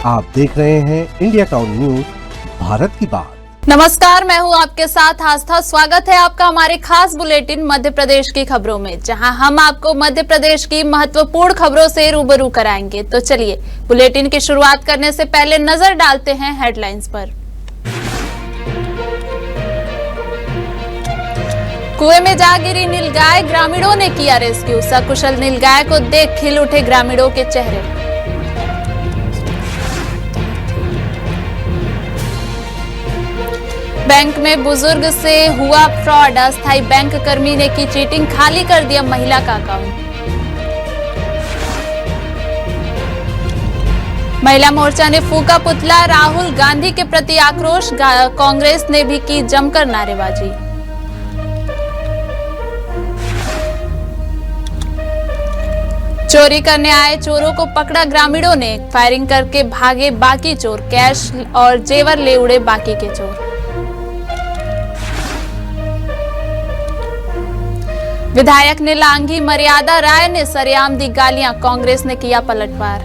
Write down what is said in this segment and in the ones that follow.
आप देख रहे हैं इंडिया टाउन न्यूज, भारत की बात। नमस्कार, मैं हूं आपके साथ आस्था। स्वागत है आपका हमारे खास बुलेटिन मध्य प्रदेश की खबरों में, जहां हम आपको मध्य प्रदेश की महत्वपूर्ण खबरों से रूबरू कराएंगे। तो चलिए बुलेटिन की शुरुआत करने से पहले नजर डालते हैं हेडलाइंस पर। कुएं में जा गिरी नीलगाय, ग्रामीणों ने किया रेस्क्यू। सकुशल नीलगाय को देख खिल उठे ग्रामीणों के चेहरे। बैंक में बुजुर्ग से हुआ फ्रॉड, अस्थायी बैंक कर्मी ने की चीटिंग, खाली कर दिया महिला का अकाउंट। महिला मोर्चा ने फूका पुतला, राहुल गांधी के प्रति आक्रोश, कांग्रेस ने भी की जमकर नारेबाजी। चोरी करने आए चोरों को पकड़ा ग्रामीणों ने, फायरिंग करके भागे बाकी चोर, कैश और जेवर ले उड़े बाकी के चोर। विधायक ने लांघी मर्यादा, राय ने सरेआम दी गालियां, कांग्रेस ने किया पलटवार।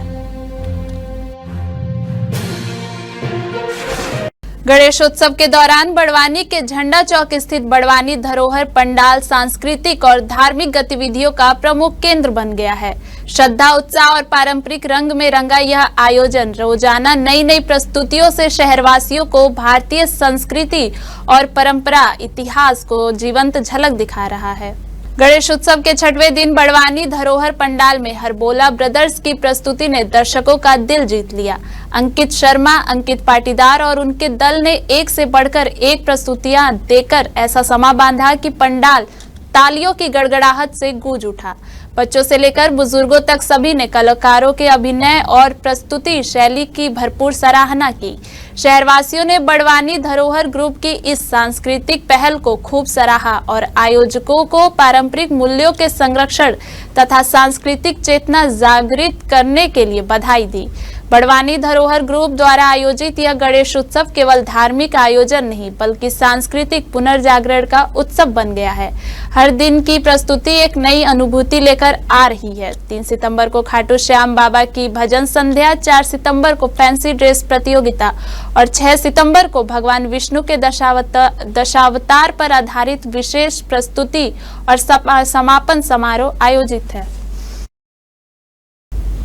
गणेशोत्सव के दौरान बड़वानी के झंडा चौक स्थित बड़वानी धरोहर पंडाल सांस्कृतिक और धार्मिक गतिविधियों का प्रमुख केंद्र बन गया है। श्रद्धा, उत्साह और पारंपरिक रंग में रंगा यह आयोजन रोजाना नई नई प्रस्तुतियों से शहरवासियों को भारतीय संस्कृति और परंपरा इतिहास को जीवंत झलक दिखा रहा है। गणेश उत्सव के 6वें दिन बड़वानी धरोहर पंडाल में हरबोला ब्रदर्स की प्रस्तुति ने दर्शकों का दिल जीत लिया। अंकित शर्मा, अंकित पाटीदार और उनके दल ने एक से बढ़कर एक प्रस्तुतियां देकर ऐसा समा बांधा कि पंडाल तालियों की गड़गड़ाहट से गूंज उठा। बच्चों से लेकर बुजुर्गों तक सभी ने कलाकारों के अभिनय और प्रस्तुति शैली की भरपूर सराहना की। शहरवासियों ने बड़वानी धरोहर ग्रुप की इस सांस्कृतिक पहल को खूब सराहा और आयोजकों को पारंपरिक मूल्यों के संरक्षण तथा सांस्कृतिक चेतना जागृत करने के लिए बधाई दी। बड़वानी धरोहर ग्रुप द्वारा आयोजित यह गणेश उत्सव केवल धार्मिक आयोजन नहीं बल्कि सांस्कृतिक पुनर्जागरण का उत्सव बन गया है। हर दिन की प्रस्तुति एक नई अनुभूति लेकर आ रही है। 3 सितंबर को खाटू श्याम बाबा की भजन संध्या, 4 सितंबर को फैंसी ड्रेस प्रतियोगिता और 6 सितंबर को भगवान विष्णु के दशावतार पर आधारित विशेष प्रस्तुति और समापन समारोह आयोजित है।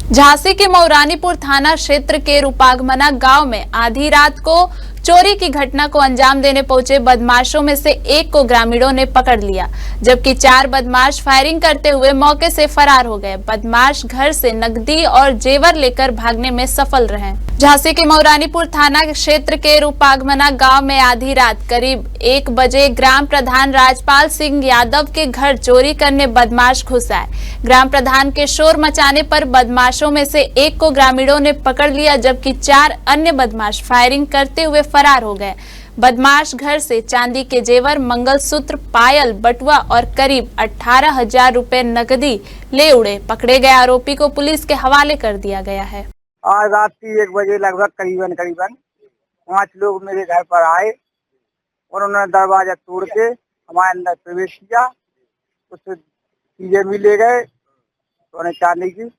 झांसी के मऊरानीपुर थाना क्षेत्र के रूपागमना गांव में आधी रात को चोरी की घटना को अंजाम देने पहुंचे बदमाशों में से एक को ग्रामीणों ने पकड़ लिया, जबकि 4 बदमाश फायरिंग करते हुए मौके से फरार हो गए। बदमाश घर से नकदी और जेवर लेकर भागने में सफल रहे। झांसी के मऊरानीपुर थाना क्षेत्र के रूपागमना गांव में आधी रात करीब 1 बजे ग्राम प्रधान राजपाल सिंह यादव के घर चोरी करने बदमाश घुस आए। ग्राम प्रधान के शोर मचाने पर बदमाशों में से एक को ग्रामीणों ने पकड़ लिया, जबकि 4 अन्य बदमाश फायरिंग करते हुए फरार हो गए। बदमाश घर से चांदी के जेवर, मंगलसूत्र, पायल, बटुआ और करीब 18,000 रुपए नकदी ले उड़े। पकड़े गए आरोपी को पुलिस के हवाले कर दिया गया है। आज रात की 1 बजे लगभग करीबन 5 लोग मेरे घर पर आए और उन्होंने दरवाजा तोड़ के हमारे अंदर प्रवेश किया। कुछ चीजें भी ले गए, सोने चांदी की,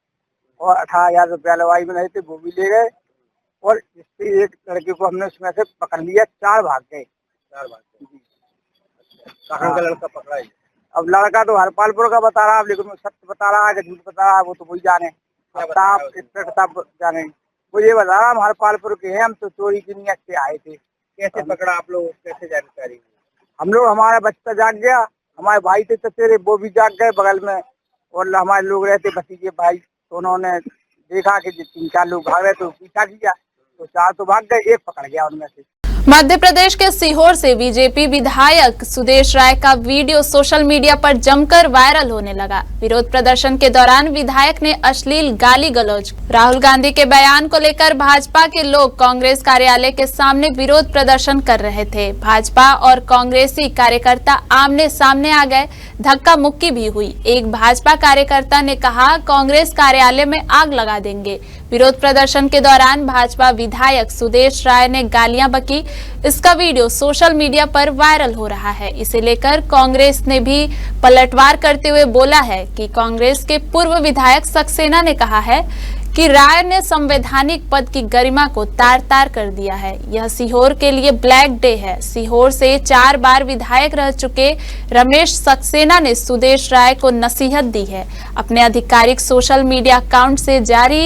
और 18,000 रुपया लवाई में रहे थे वो भी ले गए। और इससे एक लड़के को हमने उसमें से पकड़ लिया। 4 भाग गए। कहाँ का लड़का पकड़ा है? अब लड़का तो हरपालपुर का बता रहा है, लेकिन सत्य बता रहा है कि झूठ बता रहा है वो तो वही जाने। जाने वो ये बता रहा हम हरपालपुर के हैं, हम तो चोरी की नियत से आए थे। कैसे पकड़ा आप लोग, कैसे जानकारी? हम लोग, हमारा बच्चा जाग गया, हमारे भाई थे चचेरे वो भी जाग गए बगल में, और हमारे लोग रहते भतीजे भाई, तो उन्होंने देखा कि 3-4 लोग भाग रहे तो पीछा किया, तो 4 तो भाग गए, एक पकड़ गया उनमें से। मध्य प्रदेश के सीहोर से बीजेपी विधायक सुदेश राय का वीडियो सोशल मीडिया पर जमकर वायरल होने लगा। विरोध प्रदर्शन के दौरान विधायक ने अश्लील गाली गलौज। राहुल गांधी के बयान को लेकर भाजपा के लोग कांग्रेस कार्यालय के सामने विरोध प्रदर्शन कर रहे थे। भाजपा और कांग्रेसी कार्यकर्ता आमने सामने आ गए, धक्का मुक्की भी हुई। एक भाजपा कार्यकर्ता ने कहा कांग्रेस कार्यालय में आग लगा देंगे। विरोध प्रदर्शन के दौरान भाजपा विधायक सुदेश राय ने गालियां बकी। इसका वीडियो सोशल मीडिया पर वायरल हो रहा है। इसे लेकर कांग्रेस ने भी पलटवार करते हुए बोला है कि कांग्रेस के पूर्व विधायक सक्सेना ने कहा है कि राय ने संवैधानिक पद की गरिमा को तार-तार कर दिया है। यह सीहोर के लिए ब्लैक डे है। सीहोर से 4 बार विधायक रह चुके रमेश सक्सेना ने सुदेश राय को नसीहत दी है। अपने आधिकारिक सोशल मीडिया अकाउंट से जारी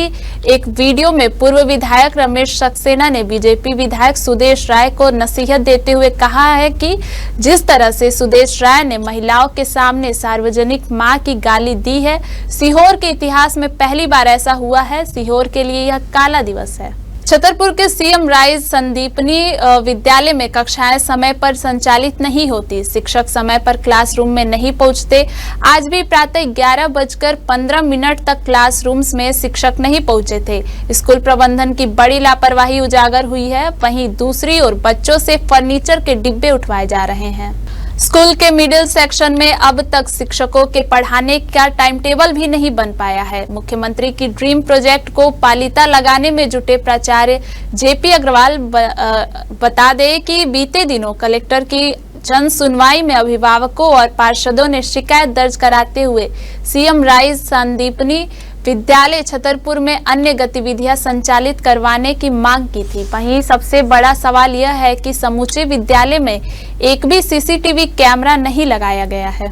एक वीडियो में पूर्व विधायक रमेश सक्सेना ने बीजेपी विधायक सुदेश राय को नसीहत देते हुए कहा है कि जिस तरह से सुदेश राय ने महिलाओं के सामने सार्वजनिक मां की गाली दी है, सीहोर के इतिहास में पहली बार ऐसा हुआ है। सीहोर के लिए यह काला दिवस है। छतरपुर के सीएम राइज संदीपनी विद्यालय में कक्षाएं समय पर संचालित नहीं होती। शिक्षक समय पर क्लासरूम में नहीं पहुंचते। आज भी प्रातः 11:15 तक क्लासरूम्स में शिक्षक नहीं पहुंचे थे। स्कूल प्रबंधन की बड़ी लापरवाही उजागर हुई है। वहीं दूसरी ओर बच्चों से फर्नीचर के डिब्बे उठवाए जा रहे हैं। स्कूल के मिडिल सेक्शन में अब तक शिक्षकों के पढ़ाने का टाइम टेबल भी नहीं बन पाया है। मुख्यमंत्री की ड्रीम प्रोजेक्ट को पालिता लगाने में जुटे प्राचार्य जेपी अग्रवाल बता दें कि बीते दिनों कलेक्टर की जन सुनवाई में अभिभावकों और पार्षदों ने शिकायत दर्ज कराते हुए सीएम राइज संदीपनी विद्यालय छतरपुर में अन्य गतिविधियां संचालित करवाने की मांग की थी। वहीं सबसे बड़ा सवाल यह है कि समूचे विद्यालय में एक भी सीसीटीवी कैमरा नहीं लगाया गया है।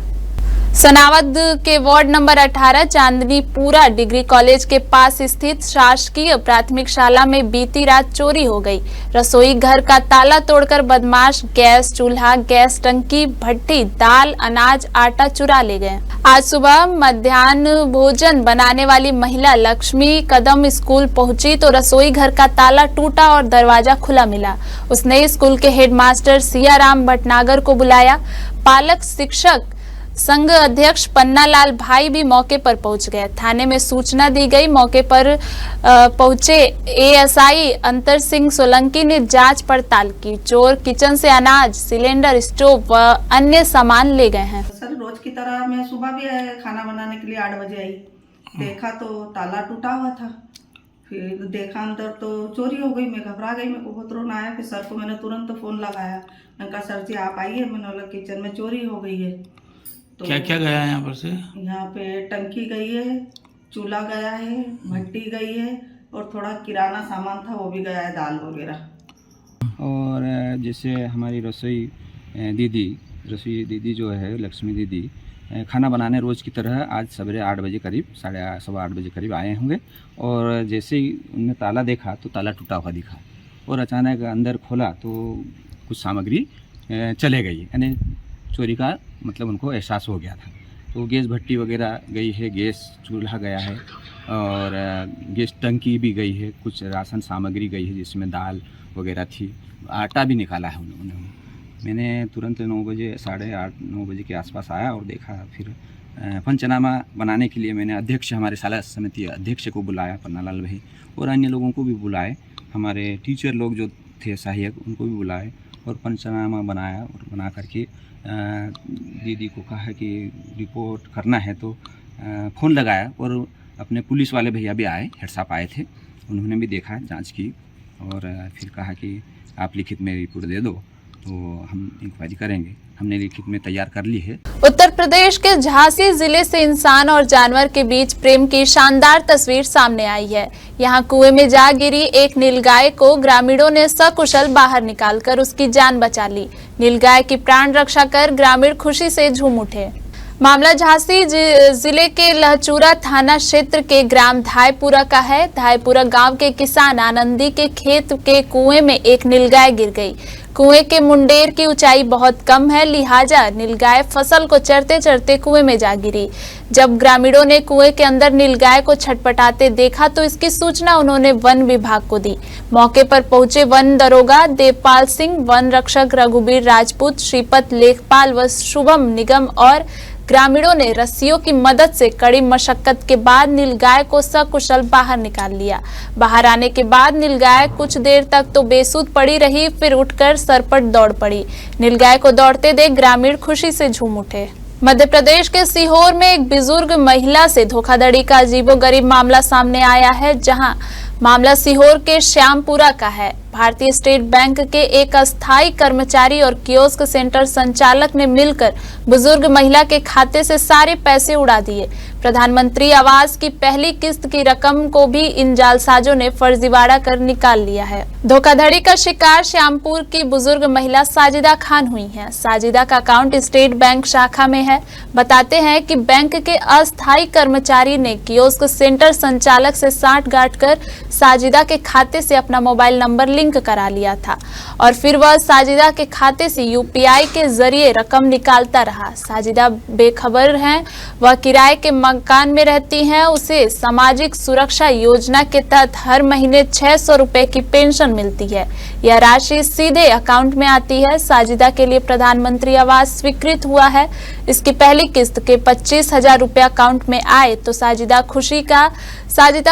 सनावद के वार्ड नंबर 18 चांदनीपुरा डिग्री कॉलेज के पास स्थित शासकीय प्राथमिक शाला में बीती रात चोरी हो गई। रसोई घर का ताला तोड़कर बदमाश गैस चूल्हा, गैस टंकी, भट्टी, दाल, अनाज, आटा चुरा ले गए। आज सुबह मध्याह्न भोजन बनाने वाली महिला लक्ष्मी कदम स्कूल पहुंची तो रसोई घर का ताला टूटा और दरवाजा खुला मिला। उसने स्कूल के हेडमास्टर सियाराम भटनागर को बुलाया। पालक शिक्षक संघ अध्यक्ष पन्नालाल भाई भी मौके पर पहुंच गए। थाने में सूचना दी गई। मौके पर पहुंचे एएसआई अंतर सिंह सोलंकी ने जांच पड़ताल की। चोर किचन से अनाज, सिलेंडर, स्टोव व अन्य सामान ले गए हैं। सर रोज की तरह मैं सुबह भी खाना बनाने के लिए 8 बजे आई। देखा तो ताला टूटा हुआ था। फिर देखा अंदर तो चोरी हो गई। मैं घबरा गई, मेरे को बहुत रोना आया। फिर सर को मैंने तुरंत फोन लगाया। मैंने कहा सर जी आप आइए। मैंने बोला किचन में चोरी हो गई है। तो क्या क्या गया है यहाँ पर से? यहाँ पे टंकी गई है, चूल्हा गया है, भट्टी गई है और थोड़ा किराना सामान था वो भी गया है, दाल वगैरह। और जैसे हमारी रसोई दीदी जो है लक्ष्मी दीदी खाना बनाने रोज़ की तरह आज सवेरे 8 बजे करीब 8:30 बजे करीब आए होंगे। और जैसे ही उन्होंने ताला देखा तो ताला टूटा हुआ दिखा और अचानक अंदर खोला तो कुछ सामग्री चले गई, यानी चोरी का मतलब उनको एहसास हो गया था। तो गैस भट्टी वगैरह गई है, गैस चूल्हा गया है और गैस टंकी भी गई है, कुछ राशन सामग्री गई है जिसमें दाल वगैरह थी, आटा भी निकाला है उन्होंने। मैंने तुरंत 9 बजे 8:30 9 बजे के आसपास आया और देखा। फिर पंचनामा बनाने के लिए मैंने अध्यक्ष, हमारे शाला समिति अध्यक्ष को बुलाया, पन्नालाल भाई, और अन्य लोगों को भी बुलाए, हमारे टीचर लोग जो थे सहायक उनको भी बुलाए और पंचनामा बनाया। और बना करके दीदी को कहा कि रिपोर्ट करना है तो फ़ोन लगाया और अपने पुलिस वाले भैया भी आए, हेड साहब आए थे, उन्होंने भी देखा, जांच की और फिर कहा कि आप लिखित में रिपोर्ट दे दो तो हम इंक्वायरी करेंगे। हमने लिखित में तैयार कर ली है। उत्तर प्रदेश के झांसी जिले से इंसान और जानवर के बीच प्रेम की शानदार तस्वीर सामने आई है। यहाँ कुएं में जा गिरी एक नीलगाय को ग्रामीणों ने सकुशल बाहर निकालकर उसकी जान बचा ली। नीलगाय की प्राण रक्षा कर ग्रामीण खुशी से झूम उठे। मामला झांसी जिले के लहचूरा थाना क्षेत्र के ग्राम धायपुरा का है। धायपुरा गांव के किसान आनंदी के खेत के कुएं में एक नीलगाय गिर गई। कुएं के मुंडेर की ऊंचाई बहुत कम है, लिहाजा नीलगाय फसल को चरते चरते कुएं में जा गिरी। जब ग्रामीणों ने कुएं के अंदर नीलगाय को छटपटाते देखा तो इसकी सूचना उन्होंने वन विभाग को दी। मौके पर पहुंचे वन दरोगा देवपाल सिंह, वन रक्षक रघुबीर राजपूत, श्रीपत लेखपाल व शुभम निगम और ग्रामीणों ने रस्सियों की मदद से कड़ी मशक्कत के बाद नीलगाय को सकुशल बाहर निकाल लिया। बाहर आने के बाद नीलगाय कुछ देर तक तो बेसुध पड़ी रही, फिर उठकर सरपट दौड़ पड़ी। नीलगाय को दौड़ते देख ग्रामीण खुशी से झूम उठे। मध्य प्रदेश के सीहोर में एक बुजुर्ग महिला से धोखाधड़ी का अजीबोगरीब मामला सामने आया है, जहां मामला सीहोर के श्यामपुरा का है। भारतीय स्टेट बैंक के एक अस्थायी कर्मचारी और कियोस्क सेंटर संचालक ने मिलकर बुजुर्ग महिला के खाते से सारे पैसे उड़ा दिए। प्रधानमंत्री आवास की पहली किस्त की रकम को भी इन जालसाजों ने फर्जीवाड़ा कर निकाल लिया है। धोखाधड़ी का शिकार श्यामपुर की बुजुर्ग महिला साजिदा खान हुई हैं। साजिदा का अकाउंट स्टेट बैंक शाखा में है। बताते हैं कि बैंक के अस्थायी कर्मचारी ने कियोस्क सेंटर संचालक से साठगांठ कर साजिदा के खाते से अपना मोबाइल नंबर लिंक करा लिया था और फिर वह साजिदा के खाते से यूपीआई के जरिए रकम निकालता रहा। साजिदा बेखबर हैं, वह किराए के मकान में रहती हैं। उसे सामाजिक सुरक्षा योजना के तहत हर महीने 600 रुपए की पेंशन मिलती है। यह राशि सीधे अकाउंट में आती है। साजिदा के लिए प्रधानमंत्री आवास स्वीकृत हुआ है। इसकी पहली किस्त के 25,000 रुपए अकाउंट में आए तो साजिदा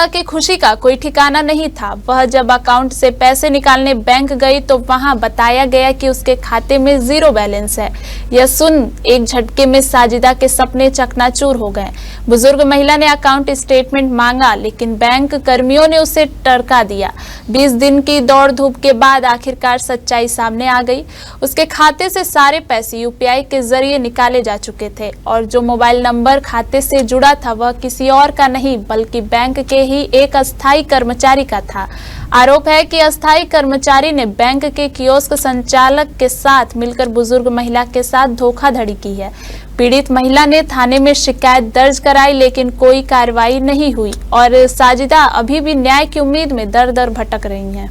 की खुशी का कोई ठिकाना नहीं था। वह जब अकाउंट से पैसे निकालने बैंक गई तो वहां बताया गया कि उसके खाते में 0 बैलेंस है। यह सुन एक झटके में साजिदा के सपने चकनाचूर हो गए। बुजुर्ग महिला ने अकाउंट स्टेटमेंट मांगा लेकिन बैंक कर्मियों ने उसे टरका दिया। 20 दिन की दौड़ धूप के बाद आखिरकार सच्चाई सामने आ गई। उसके खाते से सारे पैसे यूपीआई के जरिए निकाले जा चुके थे और जो मोबाइल नंबर खाते से जुड़ा था वह किसी और का नहीं बल्कि बैंक के ही एक अस्थायी कर्मचारी का था। आरोप है कि अस्थायी कर्मचारी ने बैंक के कियोस्क संचालक के साथ मिलकर बुजुर्ग महिला के साथ धोखाधड़ी की है। पीड़ित महिला ने थाने में शिकायत दर्ज कराई लेकिन कोई कार्रवाई नहीं हुई और साजिदा अभी भी न्याय की उम्मीद में दर दर भटक रही हैं।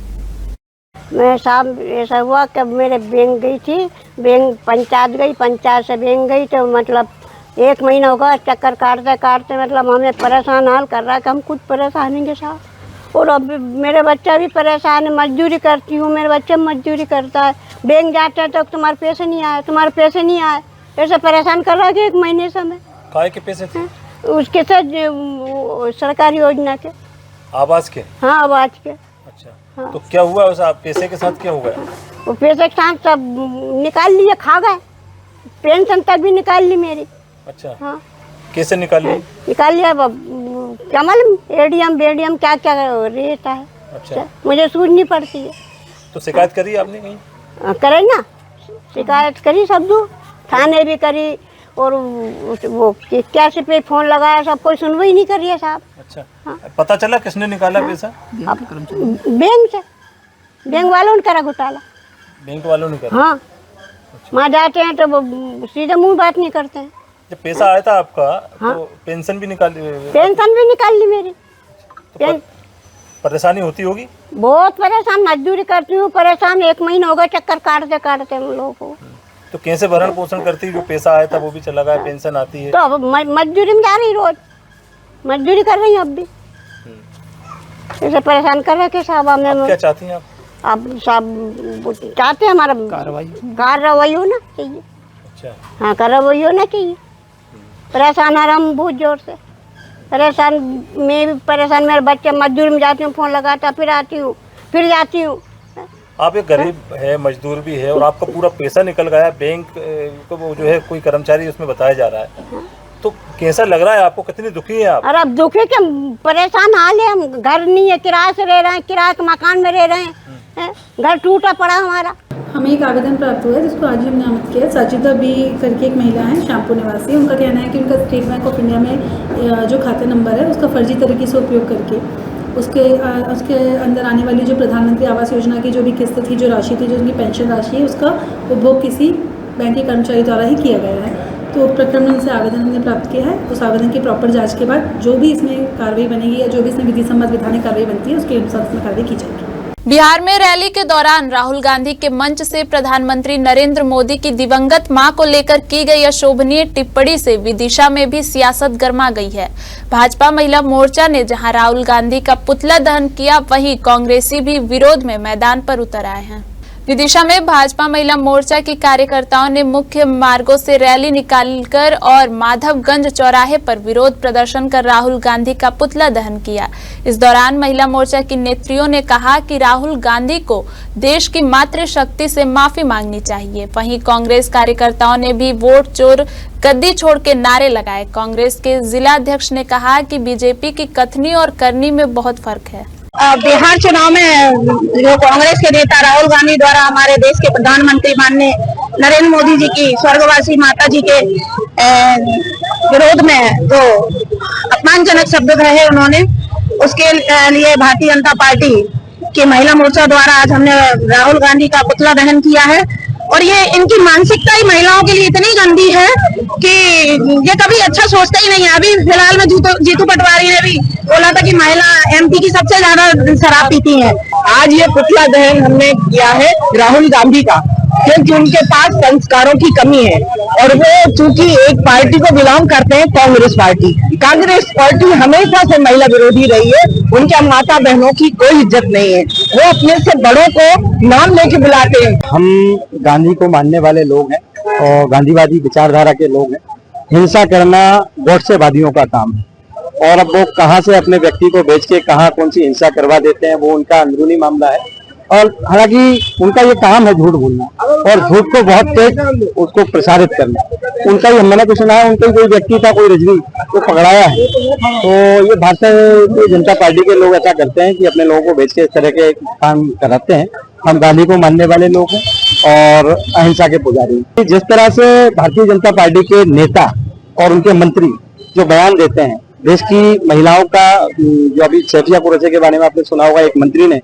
मैं साहब ऐसा हुआ कि मेरे बैंक गई थी, बैंक पंचायत गई, पंचायत से बैंक गई तो मतलब 1 महीना होगा चक्कर काटते काटते मतलब हमें परेशान हाल कर रहा है कि हम खुद परेशान हैं साहब। और अब मेरे बच्चा भी परेशान है, मजदूरी करती हूँ, मेरे बच्चा मजदूरी करता है। बैंक जाते हैं तो तुम्हारे पैसे नहीं आए, तुम्हारे पैसे नहीं आए, ऐसे परेशान कर रहा है 1 महीने से हमें। काय के पैसे थे? उसके साथ सरकारी योजना के, आवास के। हाँ आवास के। अच्छा हाँ। तो क्या हुआ उस पैसे के साथ, क्या हुआ? वो पैसे के साथ सब निकाल लिए, खा गए। पेंशन तक भी निकाल ली मेरी। अच्छा हाँ। कैसे निकाल ली? निकाल लिया। क्या मालूम एडीएम बेडीएम क्या क्या रेट है। अच्छा मुझे सूझ नहीं पड़ती है। तो शिकायत करी आपने कहीं? करे ना, शिकायत करी सब दो, थाने भी करी और वो क्या से पे फोन लगाया, सब कोई सुनवाई नहीं कर रही है साहब। अच्छा हाँ। पता चला किसने निकाला पैसा? बैंक से, बैंक वालों ने करा घोटाला। बैंक वालों ने करा? हाँ। अच्छा। वहाँ जाते हैं तो वो सीधे मुंह बात नहीं करते हैं। जब पैसा आया था आपका हाँ? तो पेंशन भी निकाल ली मेरी। तो परेशानी होती होगी? बहुत परेशान, मजदूरी करती हूँ, परेशान 1 महीना होगा चक्कर काटते काटते हम लोगों को। तो कैसे भरण पोषण करती? जो पैसा आया था वो भी चला गया, पेंशन आती है तो अब मजदूरी में जा रही, रोज मजदूरी कर रही हूँ अब भी। ऐसे परेशान कर रहे साहब हमें। क्या चाहती हैं आप? अब सब चाहते हैं हमारा कार्रवाई होना चाहिए। अच्छा हाँ, कार्रवाई होना चाहिए। परेशान है हम बहुत जोर से, परेशान मैं भी परेशान। मेरे बच्चे मजदूर में जाती हूँ, फोन लगाता, फिर आती हूँ, फिर जाती हूँ। आप एक गरीब है, मजदूर भी है और आपका पूरा पैसा निकल गया। बैंक को वो जो है कोई कर्मचारी उसमें बताया जा रहा है, तो कैसा लग रहा है आपको? कितनी दुखी है आप? अरे अब दुखी क्या, परेशान हाल है। हम घर नहीं है, किराए से रह रहे हैं, किराए के मकान में रह रहे हैं, घर टूटा पड़ा हमारा। हमें एक आवेदन प्राप्त हुआ है जिसको आज ही हमने आमंत्रित किया। साजिदा बी करके एक महिला है, श्यामपुर निवासी। उनका कहना है कि उनका स्टेट बैंक ऑफ इंडिया में जो खाता नंबर है उसका फर्जी तरीके से उपयोग करके उसके अंदर आने वाली जो प्रधानमंत्री आवास योजना की जो भी किस्त थी, जो राशि थी, जो उनकी पेंशन राशि है, उसका उपभोग किसी बैंक के कर्मचारी द्वारा ही किया गया है। तो प्रकरण में से आवेदन हमने प्राप्त किया है। उस आवेदन की प्रॉपर जांच के बाद जो भी इसमें कार्रवाई बनेगी या जो भी इसमें विधि सम्मत विधानिक कार्रवाई बनती है उसके अनुसार इसमें कार्रवाई की जाएगी। बिहार में रैली के दौरान राहुल गांधी के मंच से प्रधानमंत्री नरेंद्र मोदी की दिवंगत मां को लेकर की गई अशोभनीय टिप्पणी से विदिशा में भी सियासत गर्मा गई है। भाजपा महिला मोर्चा ने जहां राहुल गांधी का पुतला दहन किया, वहीं कांग्रेसी भी विरोध में मैदान पर उतर आए हैं। विदिशा में भाजपा महिला मोर्चा की कार्यकर्ताओं ने मुख्य मार्गों से रैली निकालकर और माधवगंज चौराहे पर विरोध प्रदर्शन कर राहुल गांधी का पुतला दहन किया। इस दौरान महिला मोर्चा की नेत्रियों ने कहा कि राहुल गांधी को देश की मातृशक्ति से माफी मांगनी चाहिए। वहीं कांग्रेस कार्यकर्ताओं ने भी वोट चोर गद्दी छोड़ के नारे लगाए। कांग्रेस के जिला अध्यक्ष ने कहा कि बीजेपी की कथनी और करनी में बहुत फर्क है। बिहार चुनाव में जो कांग्रेस के नेता राहुल गांधी द्वारा हमारे देश के प्रधानमंत्री माननीय नरेंद्र मोदी जी की स्वर्गवासी माता जी के विरोध में जो अपमानजनक शब्द कहे उन्होंने, उसके लिए भारतीय जनता पार्टी की महिला मोर्चा द्वारा आज हमने राहुल गांधी का पुतला दहन किया है। और ये इनकी मानसिकता ही महिलाओं के लिए इतनी गंदी है कि ये कभी अच्छा सोचते ही नहीं है। अभी फिलहाल में जीतू पटवारी ने भी बोला था कि महिला एमपी की सबसे ज्यादा शराब पीती है। आज ये पुतला दहन हमने किया है राहुल गांधी का, क्योंकि उनके पास संस्कारों की कमी है और वो चूंकि एक पार्टी को बिलोंग करते हैं, कांग्रेस पार्टी। कांग्रेस पार्टी हमेशा से महिला विरोधी रही है, उनके माता बहनों की कोई इज्जत नहीं है, वो अपने से बड़ों को नाम लेके बुलाते हैं। हम गांधी को मानने वाले लोग हैं और गांधीवादी विचारधारा के लोग हैं। हिंसा करना गोडसेवादियों का काम है और अब वो कहाँ से अपने व्यक्ति को बेच के कहाँ कौन सी हिंसा करवा देते हैं वो उनका अंदरूनी मामला है। और हालांकि उनका ये काम है झूठ बोलना और झूठ को बहुत तेज उसको प्रसारित करना। उनका ही मैंने कुछ सुना है, उनका कोई व्यक्ति था, कोई रजनी को पकड़ाया है। तो ये भारतीय जनता पार्टी के लोग ऐसा करते हैं कि अपने लोगों को बेच के इस तरह के काम कराते हैं। हम गांधी को मानने वाले लोग हैं और अहिंसा के पुजारी। जिस तरह से भारतीय जनता पार्टी के नेता और उनके मंत्री जो बयान देते हैं देश की महिलाओं का, जो अभी सेठिया कुरेशे के बारे में आपने सुना होगा, एक मंत्री ने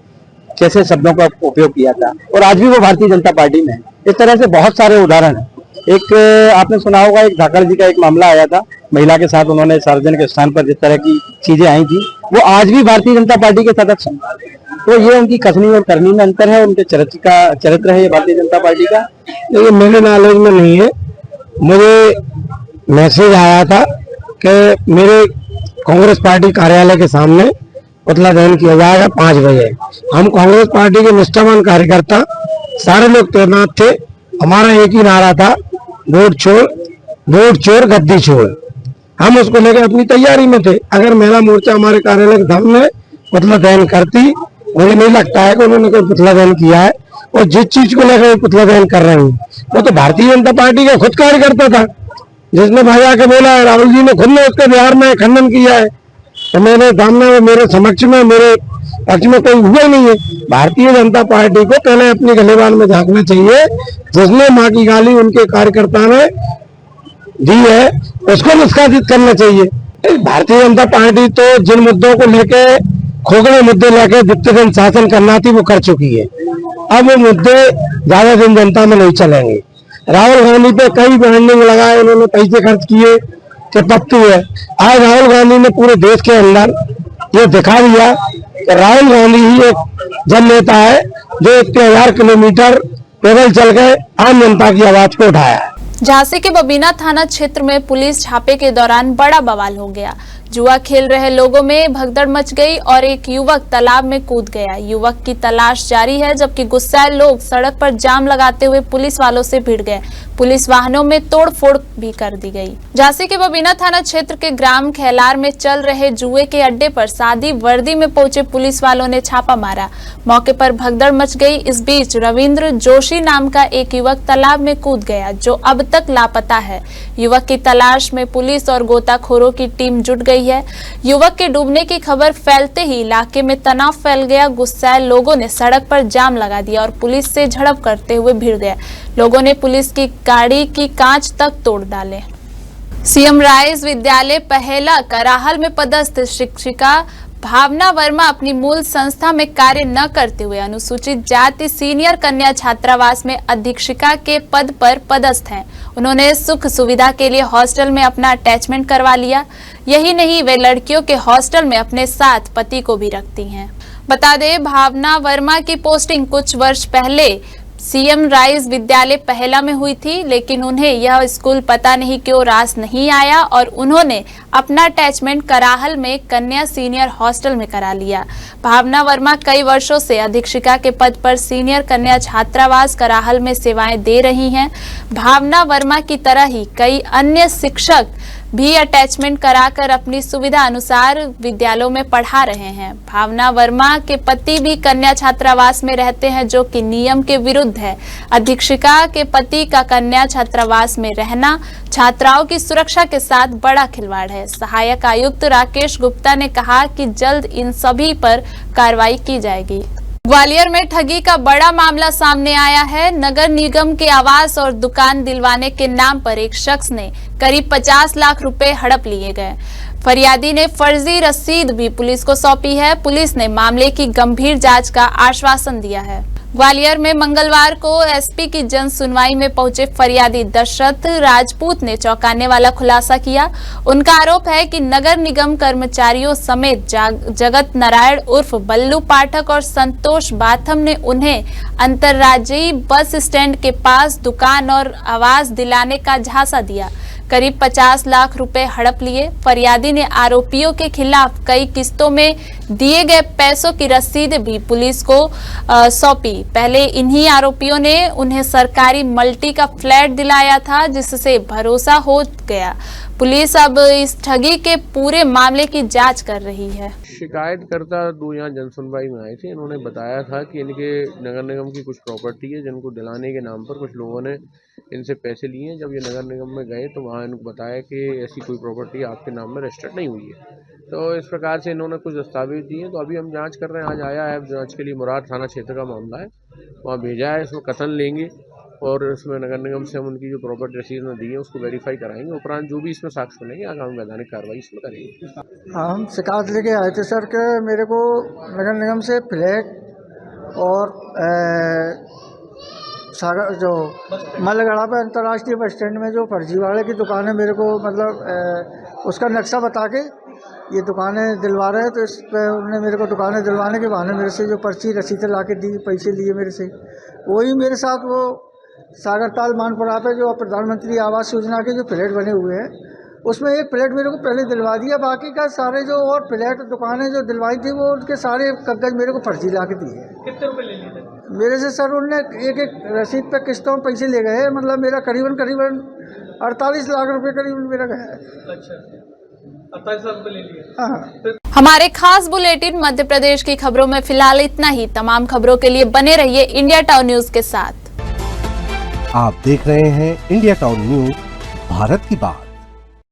कैसे शब्दों का उपयोग किया था और आज भी वो भारतीय जनता पार्टी में है। इस तरह से बहुत सारे उदाहरण हैं। एक आपने सुना होगा, एक धाकड़ जी का एक मामला आया था, महिला के साथ उन्होंने सार्वजनिक स्थान पर जिस तरह की चीजें आई थी, वो आज भी भारतीय जनता पार्टी के सदस्य हैं। तो ये उनकी कसनी और करनी में अंतर है, उनके चरित्र है ये भारतीय जनता पार्टी का। ये मेरे नॉलेज में नहीं है। मुझे मैसेज आया था कि मेरे कांग्रेस पार्टी कार्यालय के सामने पुतला दहन किया जाएगा 5 बजे। हम कांग्रेस पार्टी के निष्ठावान कार्यकर्ता सारे लोग तैनात थे। हमारा एक ही नारा था, वोट चोर गद्दी छोड़। हम उसको लेकर अपनी तैयारी में थे। अगर महिला मोर्चा हमारे कार्यालय के सामने पुतला दहन करती, मुझे नहीं लगता है कि उन्होंने कोई पुतला दहन किया है। और जिस चीज को लेकर पुतला दहन कर रहे हैं वो तो भारतीय जनता पार्टी का खुद कार्यकर्ता था, जिसने भाई आके बोला है। राहुल जी ने खुद ने उसके बिहार में खंडन किया है। तो मेरे सामने में, मेरे समक्ष में, मेरे पक्ष में कोई हुआ ही नहीं है। भारतीय जनता पार्टी को पहले अपनी गलेबान में झांकना चाहिए। जिसने माँ की गाली उनके कार्यकर्ता ने दी है उसको निष्कासित करना चाहिए। भारतीय जनता पार्टी तो जिन मुद्दों को लेके, खोखले मुद्दे लेके जितने दिन शासन करना थी वो कर चुकी है। अब वो मुद्दे ज्यादा दिन जनता में नहीं चलेंगे। राहुल गांधी पे कई ब्रांडिंग लगाए, उन्होंने पैसे खर्च किए कि पत्तू है। आज राहुल गांधी ने पूरे देश के अंदर ये दिखा दिया कि राहुल गांधी ही एक जन नेता है जो 1000 किलोमीटर पैदल चल के आम जनता की आवाज को उठाया है। झांसी के बबीना थाना क्षेत्र में पुलिस छापे के दौरान बड़ा बवाल हो गया। जुआ खेल रहे लोगों में भगदड़ मच गई और एक युवक तालाब में कूद गया। युवक की तलाश जारी है, जबकि गुस्साए लोग सड़क पर जाम लगाते हुए पुलिस वालों से भिड़ गए। पुलिस वाहनों में तोड़फोड़ भी कर दी गई। झांसी के बबीना थाना क्षेत्र के ग्राम खैलार में चल रहे जुए के अड्डे पर सादी वर्दी में पहुंचे पुलिस वालों ने छापा मारा। मौके पर भगदड़ मच गई। इस बीच रविंद्र जोशी नाम का एक युवक तालाब में कूद गया, जो अब तक लापता है। युवक की तलाश में पुलिस और गोताखोरों की टीम जुट गई है। युवक के डूबने की खबर फैलते ही इलाके में तनाव फैल गया। गुस्साए लोगों ने सड़क पर जाम लगा दिया और पुलिस से झड़प करते हुए भिड़ गए। लोगों ने पुलिस की गाड़ी की कांच तक तोड़ डाले। सीएम राइज विद्यालय पहेला कराहल में पदस्थ शिक्षिका भावना वर्मा अपनी मूल संस्था में कार्य न करते हुए अनुसूचित जाति सीनियर कन्या छात्रावास में अधीक्षिका के पद पर पदस्थ हैं। उन्होंने सुख सुविधा के लिए हॉस्टल में अपना अटैचमेंट करवा लिया। यही नहीं, वे लड़कियों के हॉस्टल में अपने साथ पति को भी रखती हैं। बता दें, भावना वर्मा की पोस्टिंग कुछ वर्ष पहले सीएम राइज विद्यालय पहेला में हुई थी, लेकिन उन्हें यह स्कूल पता नहीं क्यों रास नहीं आया और उन्होंने अपना अटैचमेंट कराहल में कन्या सीनियर हॉस्टल में करा लिया। भावना वर्मा कई वर्षों से अधीक्षिका के पद पर सीनियर कन्या छात्रावास कराहल में सेवाएं दे रही हैं। भावना वर्मा की तरह ही कई अन्य शिक्षक भी अटैचमेंट कराकर अपनी सुविधा अनुसार विद्यालयों में पढ़ा रहे हैं। भावना वर्मा के पति भी कन्या छात्रावास में रहते हैं, जो कि नियम के विरुद्ध है। अधीक्षिका के पति का कन्या छात्रावास में रहना छात्राओं की सुरक्षा के साथ बड़ा खिलवाड़ है। सहायक आयुक्त राकेश गुप्ता ने कहा कि जल्द इन सभी पर कार्रवाई की जाएगी। ग्वालियर में ठगी का बड़ा मामला सामने आया है। नगर निगम के आवास और दुकान दिलवाने के नाम पर एक शख्स ने करीब 50 लाख रुपए हड़प लिए गए। फरियादी ने फर्जी रसीद भी पुलिस को सौंपी है। पुलिस ने मामले की गंभीर जांच का आश्वासन दिया है। ग्वालियर में मंगलवार को एसपी की जन सुनवाई में पहुंचे फरियादी दशरथ राजपूत ने चौंकाने वाला खुलासा किया। उनका आरोप है कि नगर निगम कर्मचारियों समेत जगत नारायण उर्फ बल्लू पाठक और संतोष बाथम ने उन्हें अंतर्राज्यीय बस स्टैंड के पास दुकान और आवास दिलाने का झांसा दिया। करीब 50 लाख रुपए हड़प लिए। फरियादी ने आरोपियों के खिलाफ कई किस्तों में दिए गए पैसों की रसीद भी पुलिस को सौंपी। पहले इन्हीं आरोपियों ने उन्हें सरकारी मल्टी का फ्लैट दिलाया था, जिससे भरोसा हो गया। पुलिस अब इस ठगी के पूरे मामले की जांच कर रही है। शिकायतकर्ता दो यहाँ जन सुनवाई में आए थे। इन्होंने बताया था कि इनके नगर निगम की कुछ प्रॉपर्टी है, जिनको दिलाने के नाम पर कुछ लोगों ने इनसे पैसे लिए हैं। जब ये नगर निगम में गए तो वहाँ इनको बताया कि ऐसी कोई प्रॉपर्टी आपके नाम में रजिस्टर्ड नहीं हुई है। तो इस प्रकार से इन्होंने कुछ दस्तावेज दिए। तो अभी हम जांच कर रहे हैं। आज आया है जांच के लिए, मुराद थाना क्षेत्र का मामला है, वहाँ भेजा है। इसमें कथन लेंगे और इसमें नगर निगम से हम उनकी जो प्रॉपर्टी रसीद में दी है उसको वेरीफाई कराएंगे। उपरांत जो भी इसमें साक्ष्य मिलेंगे आगामी वैधानिक कार्रवाई इसमें करेंगे। हम शिकायत लेके आए थे सर कि मेरे को नगर निगम से फ्लैट और सागर जो मलगढ़ा पे अंतर्राष्ट्रीय बस स्टैंड में जो फर्जीवाड़े की दुकान है, मेरे को मतलब उसका नक्शा बता के ये दुकानें दिलवा रहे हैं। तो इस पर उन्होंने मेरे को दुकानें दिलवाने के बहाने मेरे से जो पर्ची रसीदें ला के दी, पैसे लिए मेरे से, वही मेरे साथ वो सागरताल मानपुरा पे जो प्रधानमंत्री आवास योजना के जो फ्लैट बने हुए हैं, उसमें एक फ्लैट मेरे को पहले दिलवा दिया। बाकी का सारे जो और फ्लैट दुकानें जो दिलवाई थी वो उनके सारे कागज मेरे को फर्जी ला के दिए। कितने रुपए ले लिए थे मेरे से सर? उनने एक एक रसीद पे किस्तों में पैसे ले गए। मतलब मेरा करीबन 48 लाख रुपए करीबन मेरा गया है। अच्छा, 48 लाख रुपए ले लिए। हाँ। हमारे खास बुलेटिन मध्य प्रदेश की खबरों में फिलहाल इतना ही। तमाम खबरों के लिए बने रहिए इंडिया टाउन न्यूज के साथ। आप देख रहे हैं इंडिया टाउन न्यूज, भारत की बात।